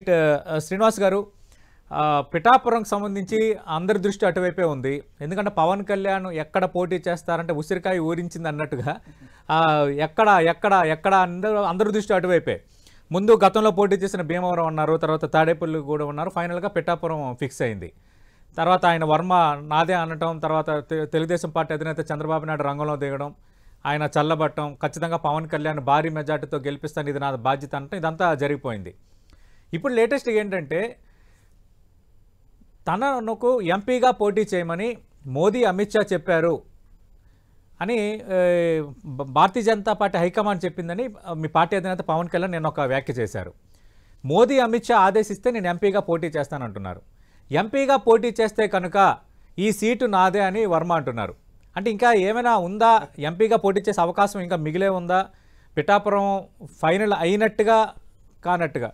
Right Srinivas గారు, పిఠాపురంకి సంబంధించి అందరి దృష్టి అటువైపే ఉంది. ఎందుకంటే పవన్ కళ్యాణ్ ఎక్కడ పోటీ చేస్తారంటే ఉసిరికాయ ఊరించింది అన్నట్టుగా ఎక్కడ ఎక్కడ ఎక్కడ అందరి దృష్టి అటువైపే. ముందు గతంలో పోటీ చేసిన భీమవరం ఉన్నారు, తర్వాత తాడేపల్లి కూడా ఉన్నారు, ఫైనల్గా పిఠాపురం ఫిక్స్ అయింది. తర్వాత ఆయన వర్మ నాదే అనటం, తర్వాత తెలుగుదేశం పార్టీ అధినేత చంద్రబాబు నాయుడు రంగంలో దిగడం, ఆయన చల్లబట్టం, ఖచ్చితంగా పవన్ కళ్యాణ్ భారీ మెజార్టీతో గెలిపిస్తాను, ఇది నా బాధ్యత అనటం, ఇదంతా జరిగిపోయింది. ఇప్పుడు లేటెస్ట్గా ఏంటంటే తనకు ఎంపీగా పోటీ చేయమని మోదీ అమిత్ షా చెప్పారు అని భారతీయ జనతా పార్టీ హైకమాండ్ చెప్పిందని మీ పార్టీ అధినేత పవన్ కళ్యాణ్ నేను ఒక వ్యాఖ్య చేశారు. మోదీ అమిత్ షా ఆదేశిస్తే నేను ఎంపీగా పోటీ చేస్తానంటున్నారు. ఎంపీగా పోటీ చేస్తే కనుక ఈ సీటు నాదే అని వర్మ అంటున్నారు. అంటే ఇంకా ఏమైనా ఉందా? ఎంపీగా పోటీ చేసే అవకాశం ఇంకా మిగిలే ఉందా? పిఠాపురం ఫైనల్ అయినట్టుగా కానట్టుగా?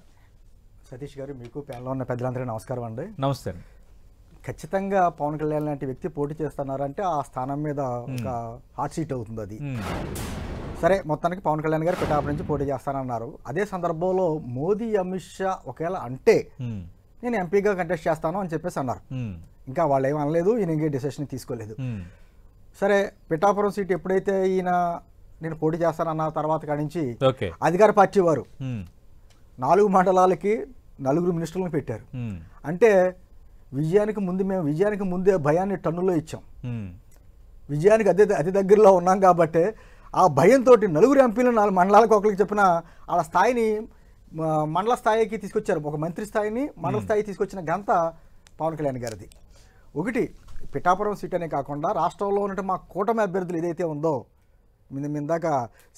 సతీష్ గారు, మీకు ప్యానెల్లో ఉన్న పెద్దలందరికీ నమస్కారం అండి. నమస్తే. ఖచ్చితంగా పవన్ కళ్యాణ్ లాంటి వ్యక్తి పోటీ చేస్తున్నారంటే ఆ స్థానం మీద ఒక హాట్ సీట్ అవుతుంది అది. సరే, మొత్తానికి పవన్ కళ్యాణ్ గారు పిఠాపురం నుంచి పోటీ చేస్తానన్నారు. అదే సందర్భంలో మోదీ అమిత్ షా ఒకవేళ అంటే నేను ఎంపీగా కంటెస్ట్ చేస్తాను అని చెప్పేసి అన్నారు. ఇంకా వాళ్ళు ఏం అనలేదు, ఈయన ఇంకే డిసిషన్ తీసుకోలేదు. సరే, పిఠాపురం సీట్ ఎప్పుడైతే ఈయన నేను పోటీ చేస్తానన్న తర్వాత కాడి నుంచి అధికార పార్టీ వారు 4 మండలాలకి 4 మినిస్టర్లను పెట్టారు. అంటే మేము విజయానికి ముందే భయాన్ని టన్నులో ఇచ్చాం. విజయానికి అతి దగ్గరలో ఉన్నాం కాబట్టి ఆ భయంతో 4 ఎంపీలు 4 మండలాలకు ఒకరికి చెప్పిన వాళ్ళ స్థాయిని మండల స్థాయికి తీసుకొచ్చారు. ఒక మంత్రి స్థాయిని మండల స్థాయికి తీసుకొచ్చిన ఘనత పవన్ కళ్యాణ్ గారిది. ఒకటి పిఠాపురం సీట్ అనే కాకుండా రాష్ట్రంలో ఉన్నట్టు మా కూటమి అభ్యర్థులు ఏదైతే ఉందో, ఇందాక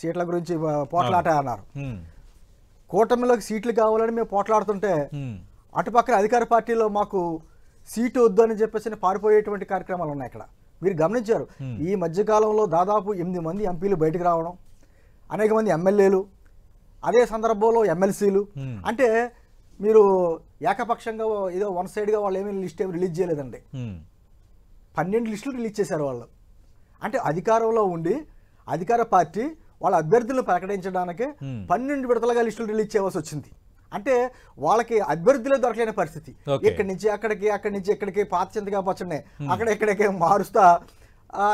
సీట్ల గురించి పోట్లాట అన్నారు. కూటమిలోకి సీట్లు కావాలని మేము పోట్లాడుతుంటే అటుపక్కన అధికార పార్టీలో మాకు సీటు వద్దు అని చెప్పేసి పారిపోయేటువంటి కార్యక్రమాలు ఉన్నాయి. ఇక్కడ మీరు గమనించారు, ఈ మధ్యకాలంలో దాదాపు 8 మంది ఎంపీలు బయటకు రావడం, అనేక మంది ఎమ్మెల్యేలు, అదే సందర్భంలో ఎమ్మెల్సీలు. అంటే మీరు ఏకపక్షంగా ఏదో వన్ సైడ్గా వాళ్ళు ఏమీ లిస్ట్ ఏమి రిలీజ్ చేయలేదండి. 12 లిస్టులు రిలీజ్ చేశారు వాళ్ళు. అంటే అధికారంలో ఉండి అధికార పార్టీ వాళ్ళ అభ్యర్థులను ప్రకటించడానికి 12 విడతలుగా లిస్టులు రిలీజ్ చేయవలసి వచ్చింది. అంటే వాళ్ళకి అభ్యర్థులే దొరకలేని పరిస్థితి. ఇక్కడి నుంచి అక్కడికి, అక్కడి నుంచి ఇక్కడికి, పాత చింతగా పచ్చనే అక్కడ ఇక్కడికి మారుస్తా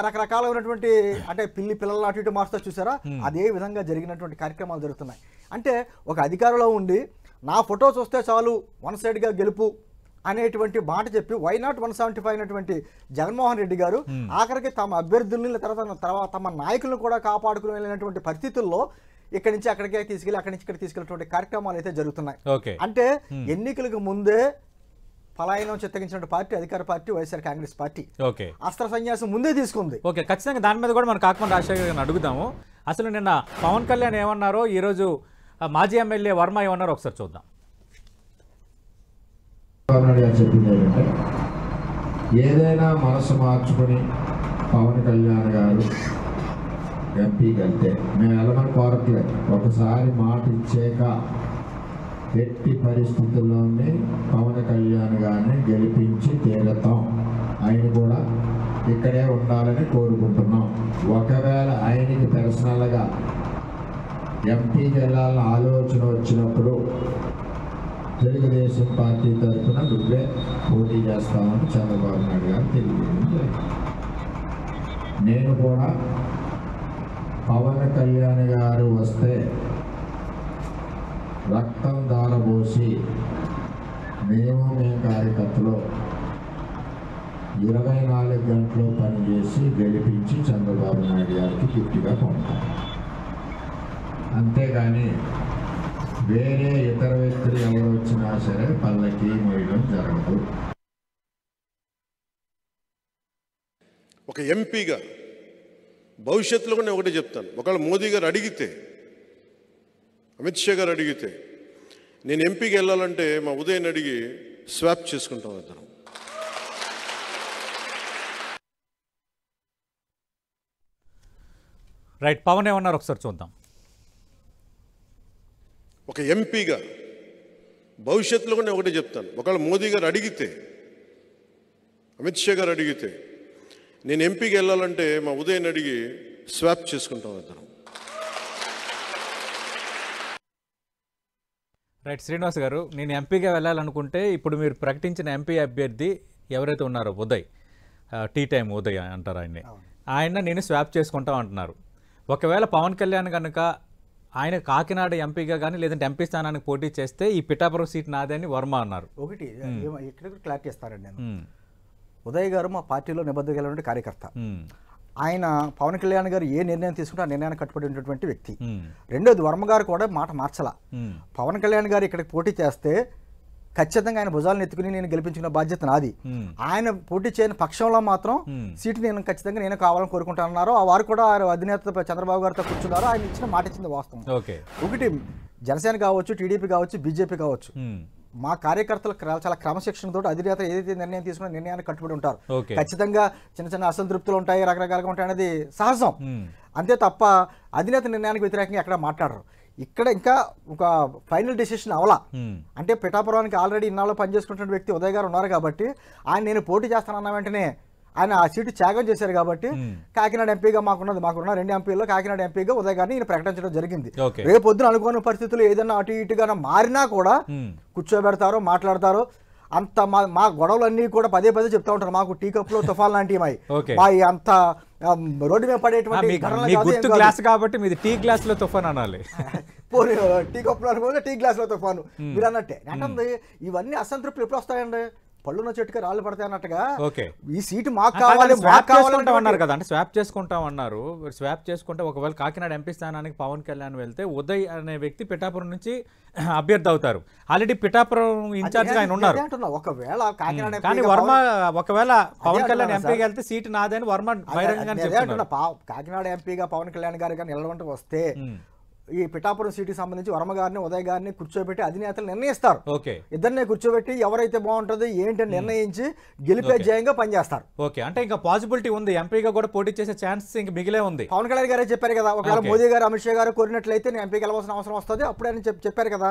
రకరకాలైనటువంటి అంటే పిల్లలు అటు ఇటు మారుస్తా చూసారా, అదే విధంగా జరిగినటువంటి కార్యక్రమాలు జరుగుతున్నాయి. అంటే ఒక అధికారంలో ఉండి నా ఫోటో చూస్తే చాలు వన్ సైడ్గా గెలుపు అనేటువంటి మాట చెప్పి వైనాట్ 175 అయినటువంటి జగన్మోహన్ రెడ్డి గారు ఆఖరికి తమ అభ్యర్థుల్ని తర్వాత తమ నాయకులను కూడా కాపాడుకుని వెళ్ళినటువంటి పరిస్థితుల్లో ఇక్కడి నుంచి అక్కడికే తీసుకెళ్ళి అక్కడి నుంచి ఇక్కడ తీసుకెళ్ళినటువంటి కార్యక్రమాలు అయితే జరుగుతున్నాయి. అంటే ఎన్నికలకు ముందే పలాయనం చిత్తగించిన పార్టీ అధికార పార్టీ వైఎస్ఆర్ కాంగ్రెస్ పార్టీ అస్త్ర సన్యాసం ముందే తీసుకుంది. ఓకే, ఖచ్చితంగా దాని మీద కూడా మనం కాకుండా రాజశేఖర్ గారిని అడుగుదాము. అసలు నిన్న పవన్ కళ్యాణ్ ఏమన్నారో, ఈరోజు మాజీ ఎమ్మెల్యే వర్మ ఏమన్నారో ఒకసారి చూద్దాం. చెప్పింది ఏంటంటే, ఏదైనా మనసు మార్చుకుని పవన్ కళ్యాణ్ గారు ఎంపీకి వెళ్తే మేము వెళ్ళమని కోరట్లేదు. ఒకసారి మాట ఇచ్చాక ఎట్టి పరిస్థితుల్లోనే పవన్ కళ్యాణ్ గారిని గెలిపించి తీరతాం. ఆయన కూడా ఇక్కడే ఉండాలని కోరుకుంటున్నాం. ఒకవేళ ఆయనకి పర్సనల్గా ఎంపీకి వెళ్ళాలని ఆలోచన వచ్చినప్పుడు తెలుగుదేశం పార్టీ తరఫున నువ్వే పోటీ చేస్తామని చంద్రబాబు నాయుడు గారు తెలియజేయడం. నేను కూడా పవన్ కళ్యాణ్ గారు వస్తే రక్తం దారబోసి మేము కార్యకర్తలు 24 గంటలు పనిచేసి గెలిపించి చంద్రబాబు నాయుడు గారికి గిఫ్ట్గా పంపుతాం. అంతేగాని వేరే ఇతర వ్యక్తులు ఎవరు వచ్చినా సరే పల్లకి మోయడం జరగదు. ఒక ఎంపీగా భవిష్యత్తులో కూడా నేను ఒకటే చెప్తాను. ఒకవేళ మోదీ గారు అడిగితే, అమిత్ షా గారు అడిగితే, నేను ఎంపీకి వెళ్ళాలంటే మా ఉదయం అడిగి స్వాప్ చేసుకుంటాం ఇద్దరం. రైట్, పవన్ ఏమన్నారు ఒకసారి చూద్దాం. ఒక ఎంపీగా భవిష్యత్తులో కూడా నేను ఒకటే చెప్తాను. ఒకవేళ మోదీ గారు అడిగితే, అమిత్ షా గారు అడిగితే, నేను ఎంపీకి వెళ్ళాలంటే మా ఉదయం అడిగి స్వాప్ చేసుకుంటాం ఇద్దరం. రైట్ శ్రీనివాస్ గారు, నేను ఎంపీగా వెళ్ళాలనుకుంటే ఇప్పుడు మీరు ప్రకటించిన ఎంపీ అభ్యర్థి ఎవరైతే ఉన్నారో ఉదయ్, టీ టైం ఉదయ్ అంటారు ఆయన నేను స్వాప్ చేసుకుంటాం అంటున్నారు. ఒకవేళ పవన్ కళ్యాణ్ కనుక ఆయన కాకినాడ ఎంపీగా కానీ లేదంటే ఎంపీ స్థానానికి పోటీ చేస్తే ఈ పిఠాపురం సీట్ నాదే అని వర్మ అన్నారు. ఒకటి ఇక్కడ క్లారిటీ ఇస్తారండి నేను. ఉదయ్ గారు మా పార్టీలో నిబద్ధత కలిగిన కార్యకర్త. ఆయన పవన్ కళ్యాణ్ గారు ఏ నిర్ణయం తీసుకుంటే ఆ నిర్ణయాన్ని కట్టుబడి ఉన్నటువంటి వ్యక్తి. రెండోది వర్మ గారు కూడా మాట మార్చల. పవన్ కళ్యాణ్ గారు ఇక్కడికి పోటీ చేస్తే ఖచ్చితంగా ఆయన భుజాలను ఎత్తుకుని నేను గెలిపించుకున్న బాధ్యత నాది. ఆయన పోటీ చేయని పక్షంలో మాత్రం సీటు నేను ఖచ్చితంగా నేను కావాలని కోరుకుంటానన్నారు. ఆ వారు కూడా అధినేత చంద్రబాబు గారితో కూర్చున్నారు. ఆయన ఇచ్చిన మాట ఇచ్చింది వాస్తవం. ఒకటి జనసేన కావచ్చు, టీడీపీ కావచ్చు, బీజేపీ కావచ్చు, మా కార్యకర్తలు చాలా క్రమశిక్షణతో అధినేత ఏదైతే నిర్ణయం తీసుకున్న నిర్ణయాన్ని కట్టుబడి ఉంటారు. ఖచ్చితంగా చిన్న చిన్న అసంతృప్తులు ఉంటాయి, రకరకాలుగా ఉంటాయి అనేది సహజం. అంతే తప్ప అధినేత నిర్ణయానికి వ్యతిరేకంగా ఎక్కడ మాట్లాడరు. ఇక్కడ ఇంకా ఒక ఫైనల్ డెసిషన్ అవలా. అంటే పిఠాపురానికి ఆల్రెడీ ఇన్నాళ్ళు పనిచేసుకుంటున్న వ్యక్తి ఉదయ్ గారు ఉన్నారు కాబట్టి ఆయన నేను పోటీ చేస్తానన్న వెంటనే ఆయన ఆ సీటు త్యాగం చేశారు కాబట్టి కాకినాడ ఎంపీగా మాకున్న 2 ఎంపీల్లో కాకినాడ ఎంపీగా ఉదయ్ గారిని ఈయన ప్రకటించడం జరిగింది. రేపు పొద్దున అనుకోని పరిస్థితులు ఏదైనా అటు ఇటుగా మారినా కూడా కూర్చోబెడతారు, మాట్లాడతారు. అంత మా గొడవలన్నీ కూడా పదే చెప్తా ఉంటారు. మాకు టీ కప్ లో తుఫాన్ లాంటివి మా అంత రోడ్డు మీద పడేటువంటి గ్లాస్ కాబట్టి మీది టీ గ్లాస్ లో తుఫాన్ అనాలి. టీ కప్ లో అనుకోవాలి, టీ గ్లాస్ లో తుఫాను మీరు అన్నట్టే. అంటే ఇవన్నీ అసంతృప్తులు ఎప్పుడు వస్తాయండి? పళ్ళున్న చెట్టుకి రాళ్ళు పడతాయి అన్నట్టుగా ఈ సీటు మాకు కావాలి అన్నారు కదా. అంటే స్వాప్ చేసుకుంటాం అన్నారు. స్వాప్ చేసుకుంటే ఒకవేళ కాకినాడ ఎంపీ స్థానానికి పవన్ కళ్యాణ్ వెళ్తే ఉదయ్ అనే వ్యక్తి పిఠాపురం నుంచి అభ్యర్థి అవుతారు. ఆల్రెడీ పిఠాపురం ఇన్ఛార్జ్ ఆయన ఉన్నారు. కానీ వర్మ ఒకవేళ పవన్ కళ్యాణ్ ఎంపీగా వెళ్తే సీటు నాదని వర్మ బహిరంగంగా చెప్తున్నారు. కాకినాడ ఎంపీగా పవన్ కళ్యాణ్ గారు కానీ నిలవంటి వస్తే ఈ పిఠాపురం సీటుకి సంబంధించి వర్మ గారిని ఉదయ్ గారిని కూర్చోబెట్టి అధినేతలు నిర్ణయిస్తారు. ఇద్దరిని కూర్చోబెట్టి ఎవరైతే బాగుంటుంది ఏంటి నిర్ణయించి గెలిపే జయంగా పనిచేస్తారు. అంటే ఇంకా పాసిబిలిటీ ఉంది, ఎంపీగా కూడా పోటీ చేసే ఛాన్స్ ఇంకా మిగిలే ఉంది. పవన్ కళ్యాణ్ గారే చెప్పారు కదా, ఒకవేళ మోదీ గారు అమిత్ షా గారు కోరినట్లయితే నేను ఎంపీకి వెళ్ళవలసిన అవసరం వస్తుంది అప్పుడే అని చెప్పారు కదా.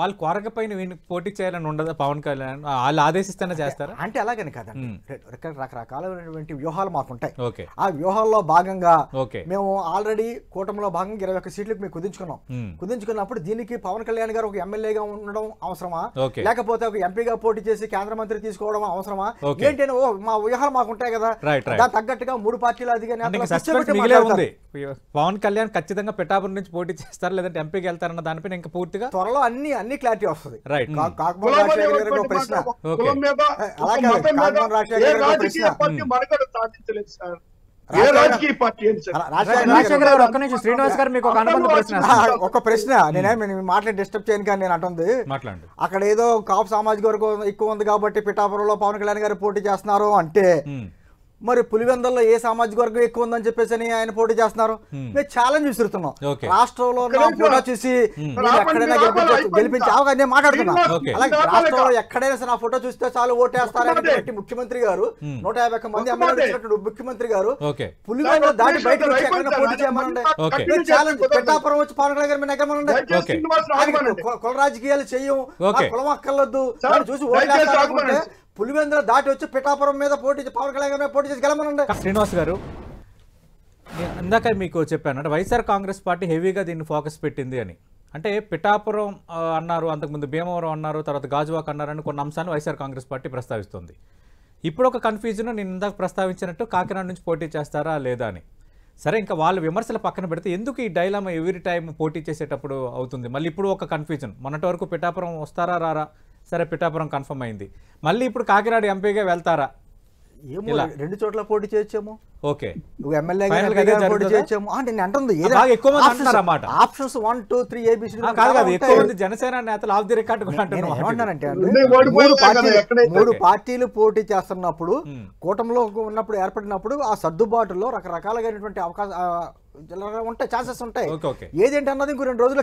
వాళ్ళు కోరకపోయిన పోటీ చేయాలని ఉండదు పవన్ కళ్యాణ్, వాళ్ళు ఆదేశిస్తేనే చేస్తారు. అంటే అలాగని కాదండి, రకరకాలైనటువంటి వ్యూహాలు మాకుంటాయి. ఆ వ్యూహాల్లో భాగంగా మేము ఆల్రెడీ కూటమిలో భాగంగా 21 సీట్లకు కుదించుకున్నప్పుడు దీనికి పవన్ కళ్యాణ్ గారు ఒక ఎమ్మెల్యేగా ఉండడం అవసరమా, లేకపోతే ఒక ఎంపీగా పోటీ చేసి కేంద్ర మంత్రి తీసుకోవడం అవసరమా ఏంటంటే మా వ్యూహాలు మాకు ఉంటాయి కదా. దానికి తగ్గట్టుగా 3 పార్టీలు పవన్ కళ్యాణ్ ఖచ్చితంగా పిఠాపురం నుంచి పోటీ చేస్తారు లేదంటే ఎంపీకి వెళ్తారన్న దానిపైన ఇంకా పూర్తిగా త్వరలో అన్ని క్లారిటీ వస్తుంది. ఒక ప్రశ్న నేనే మాట్లాడి డిస్టర్బ్ చేయను కానీ నేను అంటుంది, అక్కడ ఏదో కాపు సామాజిక వర్గం ఎక్కువ ఉంది కాబట్టి పిఠాపురంలో పవన్ కళ్యాణ్ గారు పోటీ చేస్తున్నారు అంటే మరి పులివెందుల్లో ఏ సామాజిక వర్గం ఎక్కువ ఉందని చెప్పేసి ఆయన పోటీ చేస్తున్నారు. మేము ఛాలెంజ్ విసురుతున్నాం. రాష్ట్రంలో ఫోటో చూసి ఎక్కడైనా గెలిపించి నేను మాట్లాడుతున్నా. అలాగే రాష్ట్రంలో ఎక్కడైనా నా ఫోటో చూస్తే చాలు ఓటేస్తారని ముఖ్యమంత్రి గారు 151 మంది ఎమ్మెల్యేలు ముఖ్యమంత్రి గారు పులివెందులు దాటి బయటకు వచ్చి ఎక్కడైనా పోటీ చేయమనండి. ఛాలెంజ్ పిఠాపురం వచ్చి పవన్ కళ్యాణ్ గారు మీరు ఎక్కడమనండి. కుల రాజకీయాలు చెయ్యం, కులం అక్కర్లొద్దు చూసి ఓటేస్తారనుకుంటే పులివెందులు దాటి వచ్చి పిఠాపురం మీద పోటీ పవన్ కళ్యాణ్ మీద పోటీ చేసి గెలమనండి. శ్రీనివాస్ గారు, ఇందాక మీకు చెప్పాను అంటే వైఎస్ఆర్ కాంగ్రెస్ పార్టీ హెవీగా దీన్ని ఫోకస్ పెట్టింది అని. అంటే పిఠాపురం అన్నారు, అంతకుముందు భీమవరం అన్నారు, తర్వాత గాజువాక్ అన్నారని కొన్ని అంశాలను వైఎస్ఆర్ కాంగ్రెస్ పార్టీ ప్రస్తావిస్తుంది. ఇప్పుడు ఒక కన్ఫ్యూజన్ నేను ఇందాక ప్రస్తావించినట్టు కాకినాడ నుంచి పోటీ చేస్తారా లేదా అని. సరే, ఇంకా వాళ్ళ విమర్శలు పక్కన పెడితే ఎందుకు ఈ డైలామా ఎవ్రీ టైం పోటీ చేసేటప్పుడు అవుతుంది? మళ్ళీ ఇప్పుడు ఒక కన్ఫ్యూజన్, మొన్నటి వరకు పిఠాపురం వస్తారా రారా, సరే పిఠాపురం కన్ఫర్మ్ అయింది, మళ్ళీ ఇప్పుడు కాకినాడ ఎంపీగా వెళ్తారా? ఏమో 2 చోట్ల పోటీ చేయొచ్చేమో. ఓకే, ఎమ్మెల్యే పోటీ చేయొచ్చేమో అంటే నేను అంటుంది ఎక్కువ మంది అంటున్నారు అన్నమాట. ఆప్షన్స్ 1, 2, 3 ABC కాదు, ఎక్కువ మంది జనసేన నేతలు ఆఫ్ ది రికార్డ్ కూడా ఏమన్నారంటే 3 పార్టీలు పోటీ చేస్తున్నప్పుడు కూటమిలో ఉన్నప్పుడు ఏర్పడినప్పుడు ఆ సర్దుబాటులో రకరకాలైనటువంటి అవకాశం ఉంటాయి, ఛాన్సెస్ ఉంటాయి. ఏదేంటి అన్నది ఇంకో 2 రోజులు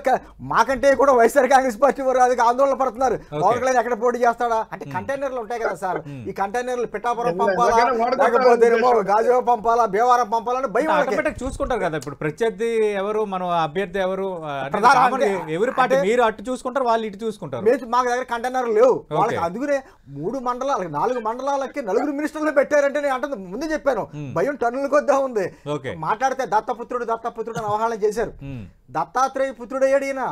మాకంటే కూడా వైఎస్ఆర్ కాంగ్రెస్ పార్టీ వారు అది ఆందోళన పడుతున్నారు. పవన్ కళ్యాణ్ ఎక్కడ పోటీ చేస్తాడా అంటే కంటైనర్లు ఉంటాయి కదా సార్, ఈ కంటైనర్లు పిఠాపురం పంపాలా లేకపోతే గాజువాక పంపాలా భీమవరం పంపాలని భయం చూసుకుంటారు కదా. ఇప్పుడు ప్రత్యర్థి ఎవరు, మన అభ్యర్థి ఎవరు, ఎవరి పార్టీ మీరు అటు చూసుకుంటారు, వాళ్ళు ఇటు చూసుకుంటారు. మాకు దగ్గర కంటైనర్లు లేవు వాళ్ళకి. అందుకనే 3 మండలాలకి 4 మండలాలకి 4 మినిస్టర్లు పెట్టారంటే నేను అంటే ముందు చెప్పాను, భయం టన్నుల కొద్దా ఉంది. మాట్లాడితే దత్తపుత్రుడు అని అవహేళన చేశారు. దత్తాత్రేయ పుత్రుడయ్యాడు ఈయన.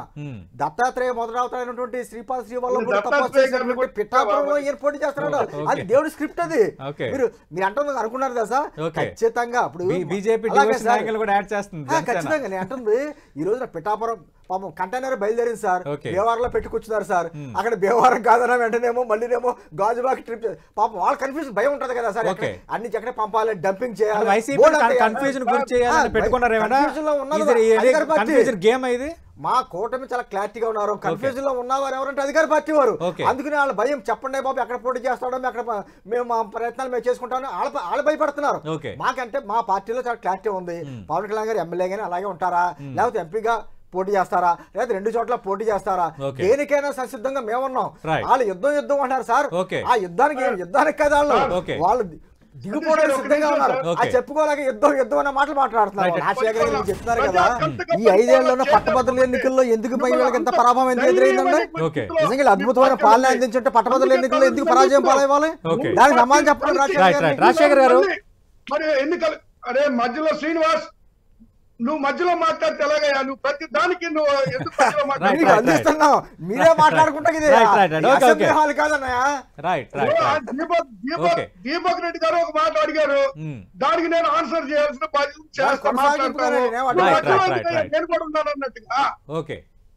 దత్తాత్రేయ మొదలవుతాయినటువంటి శ్రీపాద శ్రీవల్లభుడు తపస్సు చేసినటువంటి పిఠాపురంలో ఈయన పోటీ చేస్తున్నాడు. అది దేవుడి స్క్రిప్ట్. అది మీరు అంటుంది అనుకున్నారు కదా సార్, ఖచ్చితంగా ఇప్పుడు బీజేపీ ఖచ్చితంగా నేను అంటుంది ఈ రోజున పిఠాపురం పాపం కంటైనర్ బయలుదేరింది సార్, భీమవరంలో పెట్టుకొచ్చున్నారు సార్. అక్కడ భీమవరం కాదన్నా వెంటనేమో మళ్ళీనేమో గాజుబాకి ట్రిప్, పాపం వాళ్ళ కన్ఫ్యూజన్ భయం ఉంటది కదా సార్, అన్ని ఎక్కడ పంపాలి, డంపింగ్ చేయాలి, మా కూటమి చాలా క్లారిటీగా ఉన్నారు. కన్ఫ్యూజన్ లో ఉన్నవారు ఎవరంటే అధికార పార్టీ వారు. అందుకని వాళ్ళ భయం, చెప్పండి బాబు ఎక్కడ పోటీ చేస్తాడో, అక్కడ మేము మా ప్రయత్నాలు మేము చేసుకుంటామని వాళ్ళు భయపడుతున్నారు. మాకంటే మా పార్టీలో చాలా క్లారిటీ ఉంది. పవన్ కళ్యాణ్ గారు ఎమ్మెల్యే గానీ అలాగే ఉంటారా, లేకపోతే ఎంపీగా పోటీ చేస్తారా, లేదా 2 చోట్ల పోటీ చేస్తారా, దేనికైనా సంసిద్ధంగా మేమున్నాం. వాళ్ళు యుద్ధం అంటారు సార్, ఆ యుద్ధానికి కదా వాళ్ళు దిగిపోవడానికి సిద్ధంగా ఉన్నారు. అది చెప్పుకోలేక యుద్ధం అన్న మాటలు మాట్లాడుతున్నారు. రాజశేఖర్ గారు చెప్తున్నారు కదా, ఈ 5 ఏళ్లలో పట్టభద్రుల ఎన్నికల్లో ఎందుకు వీళ్ళకి ఎంత పరాభవం ఎందుకు ఎదురైందండి? నిజంగా అద్భుతమైన పాలన అందించుంటే పట్టభద్రుల ఎన్నికల్లో ఎందుకు పరాజయం పాలవ్వాలి? దానికి సమాధానం చెప్పండి రాజశేఖర్ గారు. మరి ఎన్నికలు అరే మధ్యలో శ్రీనివాస్ నువ్వు మధ్యలో మాట్లాడితే ఎలాగయ్యా? నువ్వు ప్రతి దానికి నువ్వు ఎందుకు అందిస్తున్నావు? మీరే మాట్లాడుకుంటా దీపక్ రెడ్డి గారు ఒక మాట అడిగారు, దానికి నేను ఆన్సర్ చేయాల్సిన నేను కూడా ఉన్నాను అన్నట్టుగా.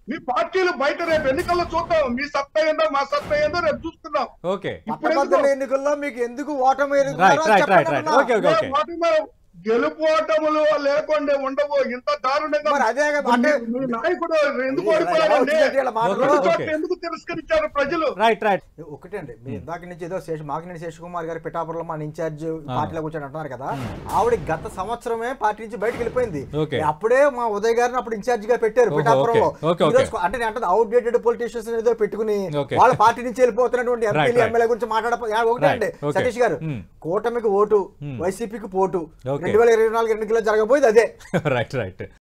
మీ పార్టీలు బయట రేపు ఎన్నికల్లో చూద్దాం, మీ సత్తా ఏందో మా సత్తా ఏందో రేపు చూస్తున్నాం. ఎన్నికల్లో మీకు ఎందుకు ఓటమి గెలుపోటములు లేకుండా ఉండవు. ఇంత దారుణంగా నాయకుడు ఎందుకు ఎందుకు తిరస్కరించారు ప్రజలు? ఒకటే అండి, మీరు ఇందాక నుంచి ఏదో మాకినేని శేషకుమార్ గారు పిఠాపురంలో మన ఇన్ఛార్జ్ పార్టీలో కూర్చొని అంటున్నారు కదా, ఆవిడ గత సంవత్సరమే పార్టీ నుంచి బయటకు వెళ్ళిపోయింది. అప్పుడే మా ఉదయ్ గారిని అప్పుడు ఇన్ఛార్జ్ గా పెట్టారు పిఠాపురంలో. అంటే నేను అంటే అవుట్డేటెడ్ పొలిటీషియన్స్ ఏదో పెట్టుకుని వాళ్ళ పార్టీ నుంచి వెళ్ళిపోతున్నటువంటి ఎంపీలు ఎమ్మెల్యే గురించి ఒకటే అండి సతీష్ గారు, కూటమికి ఓటు, వైసీపీకి పోటు, 2024 ఎన్నికల్లో జరగబోయేది అదే. రైట్.